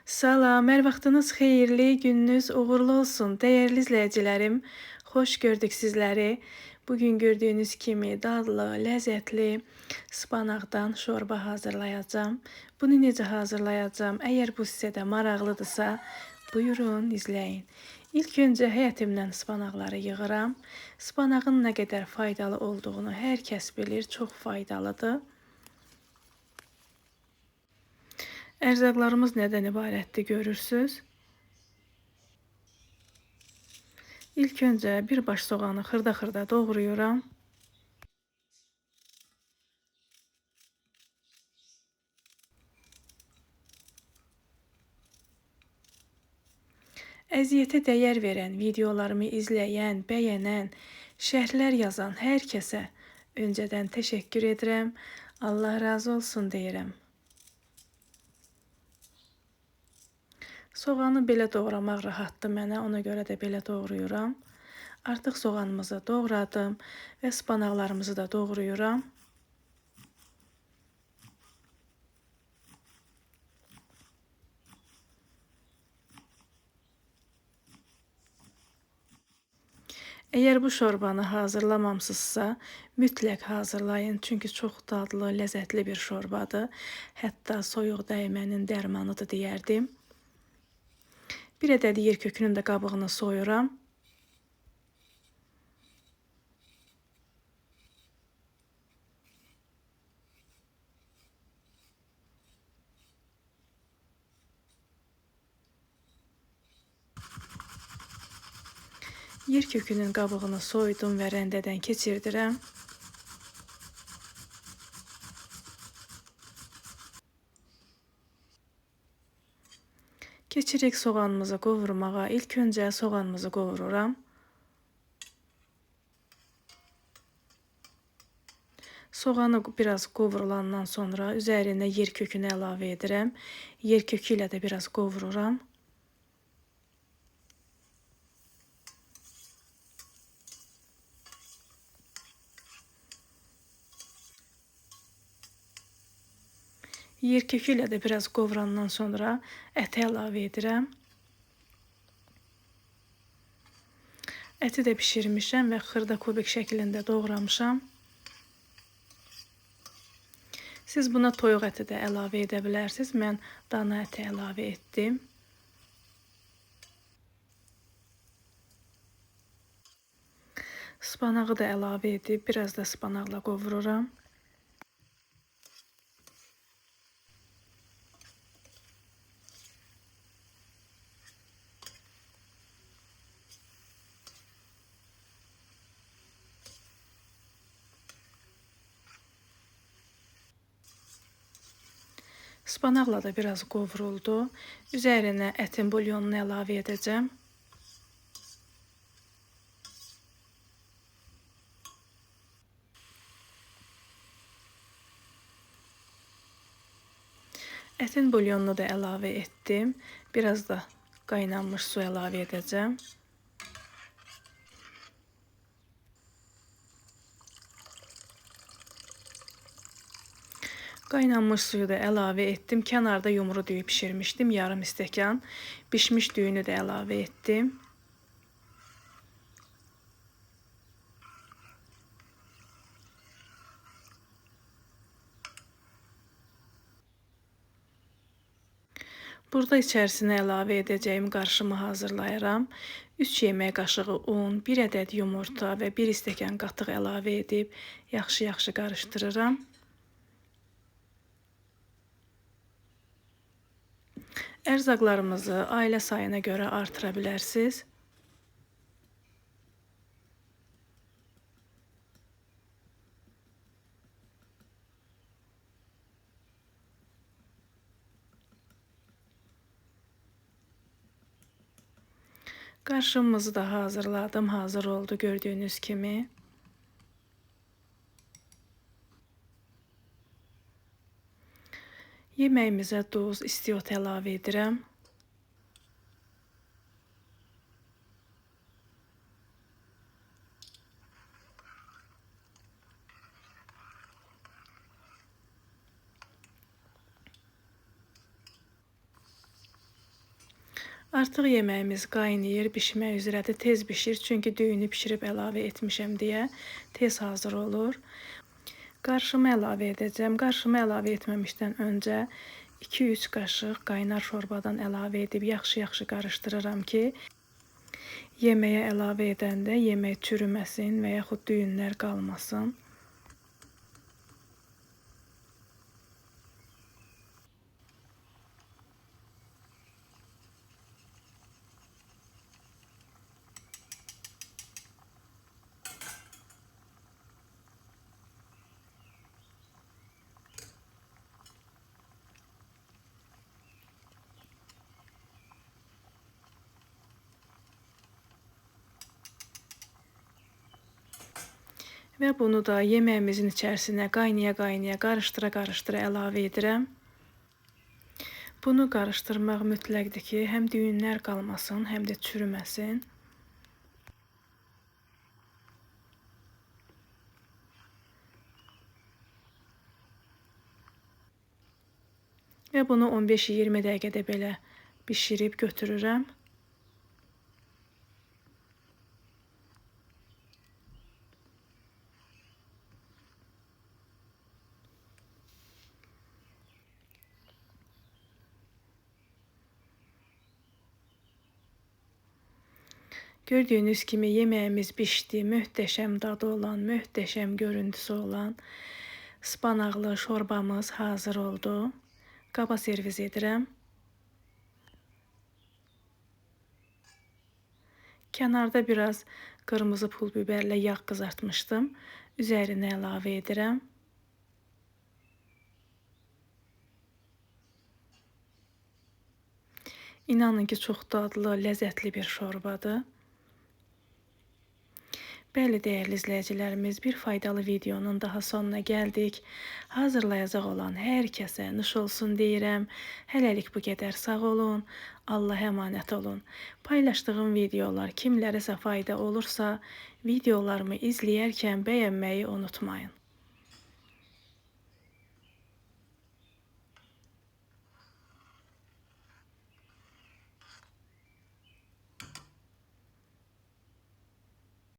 Salam, hər vaxtınız xeyirli, gününüz uğurlu olsun. Dəyərli izləyicilərim, xoş gördük sizləri. Bugün gördüyünüz kimi dadlı, ləzzətli spanaqdan şorba hazırlayacağam. Bunu necə hazırlayacağam? Əgər bu sizə də maraqlıdırsa, buyurun, izləyin. İlk öncə həyətimdən spanaqları yığıram. Spanağın nə qədər faydalı olduğunu hər kəs bilir, çox faydalıdır. Ərzaqlarımız nədən ibarətdir görürsüz? İlk öncə bir baş soğanı xırda-xırda doğrayıram. Əziyyətə dəyər verən, videolarımı izləyən, bəyənən, şərhlər yazan hər kəsə öncədən təşəkkür edirəm. Allah razı olsun deyirəm. Soğanı belə doğramaq rahatdır mənə, ona görə də belə doğrayıram. Artıq soğanımızı doğradım və spanaqlarımızı da doğrayıram. Əgər bu şorbanı hazırlamamsınızsa, mütləq hazırlayın. Çünki çox dadlı, ləzzətli bir şorbadır. Hətta soyuq dəymənin dərmanıdır deyərdim. Bir ədəd yer kökünün də qabığını soyuram. Yer kökünün qabığını soydum və rəndədən keçirdirəm. Keçirik soğanımızı qovurmağa. İlk öncə soğanımızı qovururam. Soğanı biraz qovurulandan sonra üzərinə yer kökünü əlavə edirəm. Yer kökü ilə də biraz qovururam. Yer kökü ilə də biraz qovurandan sonra əti əlavə edirəm. Əti də bişirmişəm və xırda kubik şəklində doğramışam. Siz buna toyuq əti də əlavə edə bilərsiniz. Mən dana əti əlavə etdim. Spanağı da əlavə edib biraz da spanaqla qovururam. Spanaqla da biraz qovruldu. Üzərinə ətin bulyonunu əlavə edəcəm. Ətin bulyonunu da əlavə etdim. Biraz da qaynanmış su əlavə edəcəm. Qaynanmış suyu da əlavə etdim. Kənarda yumru düyü bişirmişdim. Yarım stəkan. Bişmiş düyünü də əlavə etdim. Burada içərisinə əlavə edəcəyim qarışımı hazırlayıram. 3 yemək qaşığı un, 1 ədəd yumurta və 1 stəkan qatıq əlavə edib yaxşı-yaxşı qarışdırıram. Ərzaqlarımızı ailə sayına görə artıra bilərsiniz. Qarışımımızı da hazırladım. Hazır oldu gördüyünüz kimi. Yeməyimizə duz, istiot əlavə edirəm. Artıq yeməyimiz qaynayır, bişmək üzrədir. Tez bişir, çünki düyünü bişirib əlavə etmişəm deyə tez hazır olur. Qarışımı əlavə edəcəm. Qarışımı əlavə etməmişdən öncə 2-3 qaşıq qaynar şorbadan əlavə edib yaxşı-yaxşı qarışdırıram ki, yeməyə əlavə edəndə yemək çürüməsin və yaxud düyünlər qalmasın. Və bunu da yeməyimizin içərisinə qaynaya-qaynaya, qarışdıra-qarışdıra əlavə edirəm. Bunu qarışdırmaq mütləqdir ki, həm düyünlər qalmasın, həm də çürüməsin. Və bunu 15-20 dəqiqədə belə bişirib götürürəm. Gördüyünüz kimi yeməyimiz bişdi. Möhtəşəm dadı olan, möhtəşəm görüntüsü olan spanaqlı şorbamız hazır oldu. Qaba servis edirəm. Kənarda biraz qırmızı pul biberlə yağ qızartmışdım. Üzərinə əlavə edirəm. İnanın ki, çox dadlı, ləzzətli bir şorbadır. Bəli, dəyərli izləyicilərimiz, bir faydalı videonun daha sonuna gəldik. Hazırlayacaq olan hər kəsə nuş olsun deyirəm. Hələlik bu qədər, sağ olun, Allaha əmanət olun. Paylaşdığım videolar kimlərəsə fayda olursa, videolarımı izləyərkən bəyənməyi unutmayın.